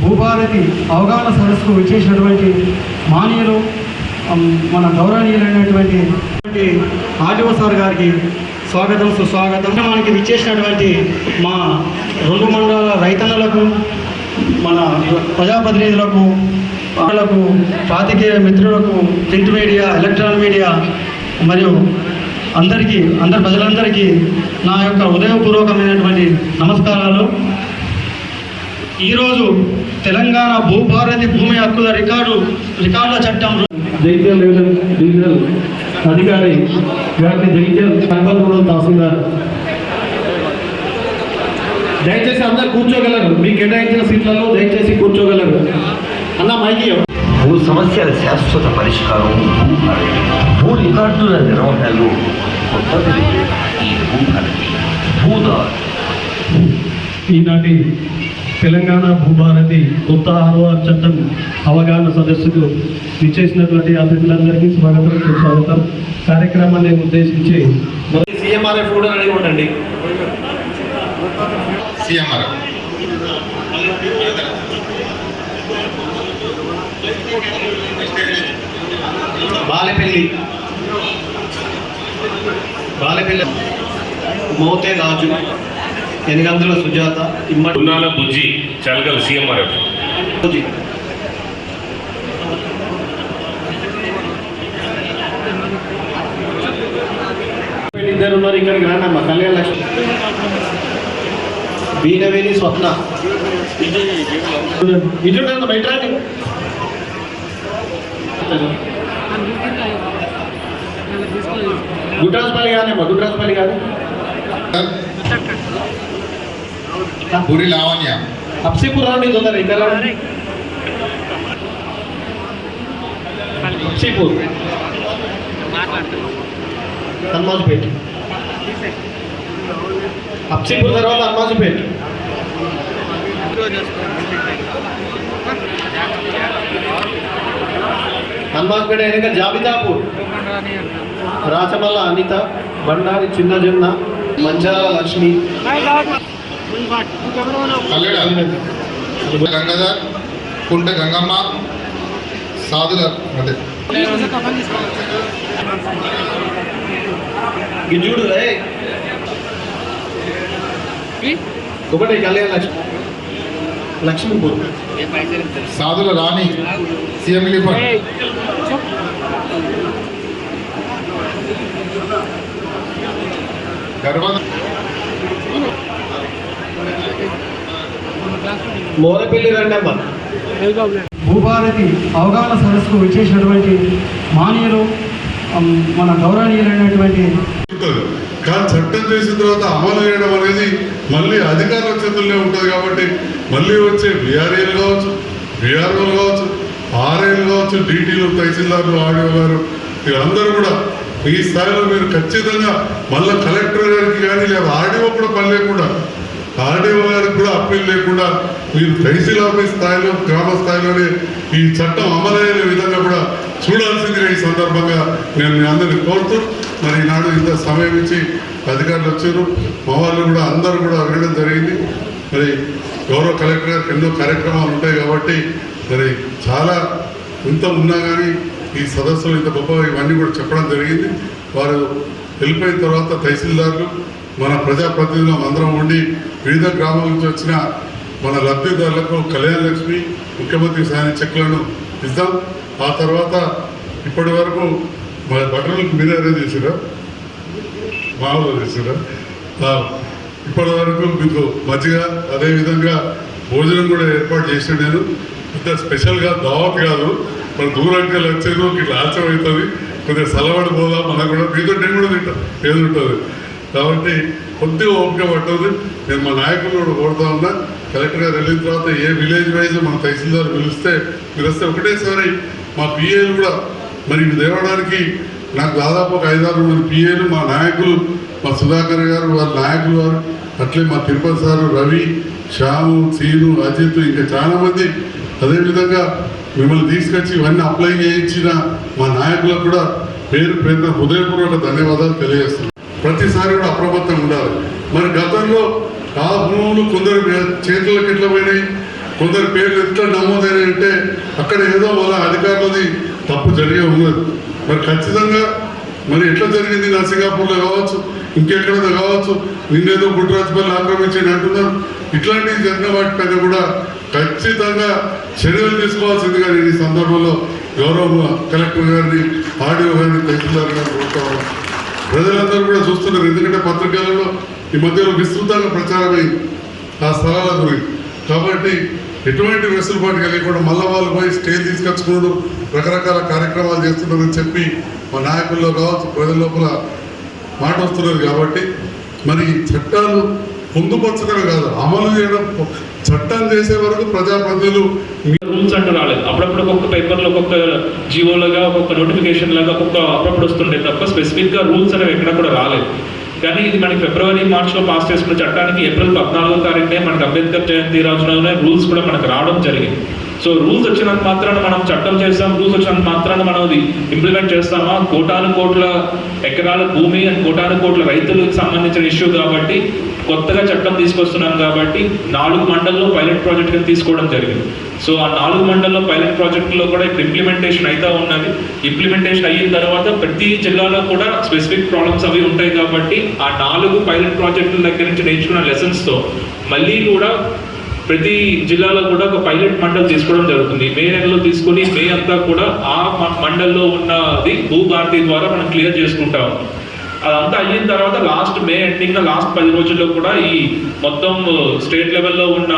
భూభారతి అవగాహన సదస్సుకు విచ్చేసినటువంటి మానీయులు మన గౌరవనీయులైనటువంటి ఆర్డీఓ సార్ గారికి స్వాగతం సుస్వాగతం. మనకి విచ్చేసినటువంటి మా 2 మండలాల రైతన్నలకు, మన ప్రజాప్రతినిధులకు, వాళ్ళకు, పాత్రికేయ మిత్రులకు, ప్రింట్ మీడియా, ఎలక్ట్రానిక్ మీడియా మరియు అందరి ప్రజలందరికీ నా యొక్క హృదయపూర్వకమైనటువంటి నమస్కారాలు. ఈరోజు తెలంగాణ భూభారతి భూమి హక్కుల రికార్డుల చట్టం జగిత్యాల డివిజనల్ అధికారి గారిని జగిత్యాల సంకల్పం తహసీల్దార్ దయచేసి అందరు కూర్చోగలరు. మీకు కేటాయించిన సీట్లలో దయచేసి కూర్చోగలరు. అన్న మైకి. భూ సమస్యల శాశ్వత పరిష్కారం భూ రికార్డుల నిర్వహణలో కొత్తది ఈ భూభారతి భూదార్. ఈనాటి తెలంగాణ భూభారతి కొత్త 6వ చట్టం అవగాహన సదస్సుకు విచ్చేసినటువంటి అతిథులందరికీ స్వాగతం సుస్వాగతం. కార్యక్రమాన్ని ఉద్దేశించి సీఎంఆర్ఎఫ్ కూడా అడిగి ఉండండి. బాలెపల్లి మోతే రాజు, ఎనిగందుల సుజాత, ఉన్నాల బుజ్జి, చల్గల్ సీఎంఆర్ఎఫ్. ఇద్దరు ఉన్నారు ఇక్కడికి రానమ్మా. కళ్యాణ లక్ష్మి, బీనవేణి, స్వప్న. ఇటు బయట రండి. గుట్రాజపల్లి కానీ అమ్మా, గుట్రాజపల్లి కానీ. పూరి లావణ్య, అప్సీపూర్ రాండి తొందర. ఇక్కడ రాండి. అప్సీపూర్, హనుమాజుపేట. అప్సీపూర్ తర్వాత హనుమాజుపేట. హనుమాజుపేట అయినాక జాబితాపూర్, రాచమల్ల అనిత, బండారి చిన్నజన్న, మంజాల లక్ష్మి, గంగాధర్, కుంట గంగమ్మ, సాధుల గిజుడు ఒకటి కళ్యాణ లక్ష్మి, లక్ష్మీపూర్. సాధుల రాణి, సీఎం లిఫర్, మోరపల్లి రండమ్మ. భూభారతి అవగాహన సదస్సుకు విచ్చేసినటువంటి మానీయులు మన గౌరవనీయులైనటువంటి. కానీ చట్టం చేసిన తర్వాత అమలు చేయడం అనేది మళ్ళీ అధికారుల చేతుల్లో ఉంటుంది. కాబట్టి మళ్ళీ వచ్చే బీఆర్ఏలు కావచ్చు, బీఆర్ఓలు కావచ్చు, ఆర్ఏలు కావచ్చు, డీటీలు, తహసీల్దార్లు, ఆర్డీఓ గారు, వీళ్ళందరూ కూడా ఈ స్థాయిలో మీరు ఖచ్చితంగా మళ్ళీ కలెక్టర్ గారికి కానీ లేదా ఆర్డీఓ కూడా పని లేకుండా, ఆర్డీఓ గారికి కూడా అప్పీల్ లేకుండా మీరు తహసీల్ ఆఫీస్ స్థాయిలో, గ్రామ స్థాయిలోనే ఈ చట్టం అమలయ్యే విధంగా కూడా చూడాల్సిందిగా ఈ సందర్భంగా నేను మీ అందరినీ కోరుతూ, మరి ఈనాడు ఇంత సమయం ఇచ్చి అధికారులు వచ్చారు, మా వాళ్ళు కూడా అందరూ కూడా వినడం జరిగింది. మరి గౌరవ కలెక్టర్ గారికి ఎన్నో కార్యక్రమాలు ఉంటాయి కాబట్టి మరి చాలా ఇంత ఉన్నా కానీ ఈ సదస్సులు ఇంత గొప్ప ఇవన్నీ కూడా చెప్పడం జరిగింది. వారు వెళ్ళిపోయిన తర్వాత తహసీల్దార్లు, మన ప్రజాప్రతినిధులు అందరం ఉండి వివిధ గ్రామాల నుంచి వచ్చిన మన లబ్ధిదారులకు కళ్యాణ లక్ష్మి, ముఖ్యమంత్రి సాయం చెక్లను ఇద్దాం. ఆ తర్వాత ఇప్పటి వరకు మన బట్టలకు మీరే అరేంజ్ చేసారా, మామూలు చేసారా? ఇప్పటి వరకు మీకు మజ్జిగ, అదేవిధంగా భోజనం కూడా ఏర్పాటు చేసాను. నేను ఇంత స్పెషల్గా దావత్ కాదు, మన దూరంగా వచ్చేది ఇట్లా ఆలస్యం అవుతుంది, కొద్దిగా సలవాడి పోదా, మనకు కూడా మీతో నేను కూడా తింటాను ఏది ఉంటుంది. కాబట్టి కొద్దిగా ఓపిక పట్టదు. నేను మా నాయకులు కూడా కోరుతా ఉన్నా, కలెక్టర్ గారు వెళ్ళిన తర్వాత ఏ విలేజ్ వైజ్ మన తహసీల్దార్ పిలిస్తే మీరు వస్తే ఒకటేసారి మా పిఏలు కూడా మరి ఇవి తేవడానికి నాకు దాదాపు ఒక 5-6 మంది పిఏలు, మా నాయకులు, మా సుధాకర్ గారు, వారి నాయకులు వారు, అట్లే మా తిరుపతి సారు, రవి, శ్యాము, సీను, అజిత్, ఇంకా చాలామంది. అదేవిధంగా మిమ్మల్ని తీసుకొచ్చి ఇవన్నీ అప్లై చేయించిన మా నాయకులకు కూడా పేరు పేరున హృదయపూర్వక ధన్యవాదాలు తెలియజేస్తున్నాను. ప్రతిసారి కూడా అప్రమత్తంగా ఉండాలి. మరి గతంలో ఆ భూములు కొందరు చేతులకు ఎట్లా పోయినాయి, కొందరు పేర్లు ఎట్లా నమోదైనాయంటే అక్కడ ఏదో వాళ్ళ అధికారులది తప్పు జరిగే ఉన్నది. మరి ఖచ్చితంగా మరి ఎట్లా జరిగింది సింగపూర్లో కావచ్చు, ఇంకెక్కడో కావచ్చు, నిన్నేదో గుడ్రాజపల్లి ఆక్రమించండి అంటున్నారు. ఇట్లాంటివి జరిగిన వాటిపైన కూడా ఖచ్చితంగా చర్యలు తీసుకోవాల్సిందిగా నేను ఈ సందర్భంలో గౌరవ కలెక్టర్ గారిని, ఆర్డీఓ గారిని, తహసీల్దార్ గారిని కోరుకోవాలి. ప్రజలందరూ కూడా చూస్తున్నారు, ఎందుకంటే పత్రికలలో ఈ మధ్యలో విస్తృతంగా ప్రచారమైంది ఆ స్థలాల గురించి. కాబట్టి ఎటువంటి వెసులుబాటు కలిగకుండా మళ్ళా వాళ్ళు పోయి స్టేజ్ తీసుకొచ్చుకోవడం, రకరకాల కార్యక్రమాలు చేస్తున్నారని చెప్పి మా నాయకుల్లో కావచ్చు, ప్రజల లోపల మాట వస్తున్నారు. కాబట్టి మరి చట్టాలు పొందుపరచడమే కాదు, అమలు చేయడం, చట్టం చేసే వరకు ప్రజాప్రతినిధులు రూల్స్ అంటూ రాలేదు. అప్పుడప్పుడు ఒక్కొక్క పేపర్లో ఒక్కొక్క జీవోలుగా, ఒక్కొక్క నోటిఫికేషన్ లాగా ఒక్కొక్క అప్పుడప్పుడు వస్తుండే తప్ప స్పెసిఫిక్గా రూల్స్ అనేవి ఎక్కడ కూడా రాలేదు. కానీ ఇది మనకి ఫిబ్రవరి, మార్చ్లో పాస్ చేసుకున్న చట్టానికి ఏప్రిల్ 14వ తారీఖునే మనకి అంబేద్కర్ జయంతి రోజున రూల్స్ కూడా మనకు రావడం జరిగింది. సో రూల్స్ వచ్చినంత మాత్రాన మనం చట్టం చేస్తాం, రూల్స్ వచ్చినంత మాత్రాన మనం అది ఇంప్లిమెంట్ చేస్తామా? కోటాను కోట్ల ఎకరాల భూమి అండ్ కోటాను కోట్ల రైతులకు సంబంధించిన ఇష్యూ కాబట్టి కొత్తగా చట్టం తీసుకొస్తున్నాం కాబట్టి 4 మండల్లో పైలట్ ప్రాజెక్ట్ కింద తీసుకోవడం జరిగింది. సో ఆ 4 మండల్లో పైలట్ ప్రాజెక్టులో కూడా ఇప్పుడు ఇంప్లిమెంటేషన్ అయితే ఉన్నది. ఇంప్లిమెంటేషన్ అయిన తర్వాత ప్రతి జిల్లాలో కూడా స్పెసిఫిక్ ప్రాబ్లమ్స్ అవి ఉంటాయి కాబట్టి ఆ 4 పైలట్ ప్రాజెక్టుల దగ్గర నుంచి నేర్చుకున్న లెసన్స్తో మళ్ళీ కూడా ప్రతి జిల్లాలో కూడా ఒక పైలట్ మండల్ తీసుకోవడం జరుగుతుంది. మే నెలలో తీసుకుని మే అంతా కూడా ఆ మండల్లో ఉన్నది భూభారతి ద్వారా మనం క్లియర్ చేసుకుంటాం. అదంతా అయిన తర్వాత లాస్ట్ మే ఎండింగ్ లాస్ట్ 10 రోజుల్లో కూడా ఈ మొత్తం స్టేట్ లెవెల్లో ఉన్న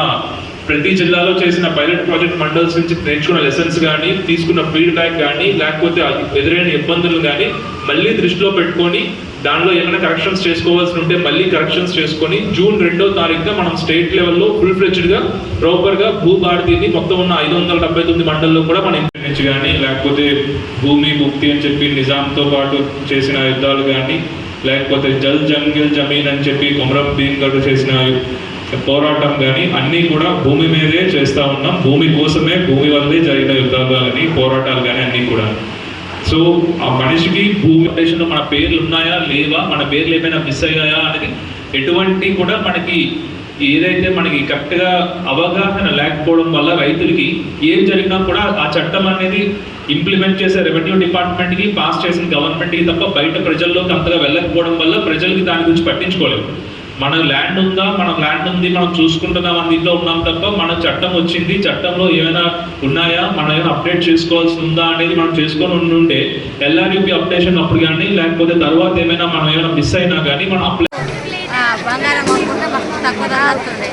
ప్రతి జిల్లాలో చేసిన పైలట్ ప్రాజెక్ట్ మండల్స్ నుంచి నేర్చుకున్న లెసన్స్ కానీ, తీసుకున్న ఫీడ్బ్యాక్ కానీ, లేకపోతే ఎదురైన ఇబ్బందులు కానీ మళ్ళీ దృష్టిలో పెట్టుకొని దానిలో ఏమైనా కరెక్షన్స్ చేసుకోవాల్సి ఉంటే మళ్ళీ కరెక్షన్స్ చేసుకొని జూన్ 2వ తారీఖున మనం స్టేట్ లెవెల్లో ఫుల్ ఫ్లెడ్జ్డ్గా ప్రాపర్గా భూభారతిని మొత్తం ఉన్న 579 మండల్లో కూడా మనం ఇంప్లిమెంట్ కానీ, లేకపోతే భూమి ముక్తి అని చెప్పి నిజాంతో పాటు చేసిన యుద్ధాలు కానీ, లేకపోతే జల్ జంగిల్ జమీన్ అని చెప్పి కొమరం భీమ్ గారు చేసిన పోరాటం కానీ అన్నీ కూడా భూమి మీదే చేస్తూ ఉన్నాం. భూమి కోసమే, భూమి వల్లే జరిగిన యుద్ధాలు కానీ, పోరాటాలు కానీ అన్నీ కూడా. సో ఆ మనిషికి భూమి ఫౌండేషన్లో మన పేర్లు ఉన్నాయా లేవా, మన పేర్లు ఏమైనా మిస్ అయ్యాయా అనేది ఎటువంటి కూడా మనకి ఏదైతే మనకి కరెక్ట్గా అవగాహన లేకపోవడం వల్ల రైతులకి ఏం జరిగినా కూడా ఆ చట్టం అనేది ఇంప్లిమెంట్ చేసే రెవెన్యూ డిపార్ట్మెంట్కి, పాస్ చేసిన గవర్నమెంట్కి తప్ప బయట ప్రజల్లోకి అంతగా వెళ్ళకపోవడం వల్ల ప్రజలకి దాని గురించి పట్టించుకోలేదు. మన ల్యాండ్ ఉందా, మన ల్యాండ్ ఉంది, మనం చూసుకుంటున్నాం, మన దీంట్లో ఉన్నాం తప్ప మన చట్టం వచ్చింది, చట్టంలో ఏమైనా ఉన్నాయా, మనం ఏమైనా అప్డేట్ చేసుకోవాల్సి ఉందా అనేది మనం చేసుకొని ఉంటే ఎల్ఆర్యూపీ అప్డేషన్ అప్పుడు కానీ, లేకపోతే తర్వాత ఏమైనా మనం ఏమైనా మిస్ అయినా కానీ మనం అప్లై బంగారం కొనుక్కుంటే మస్తు తక్కువ ధర అవుతుంది.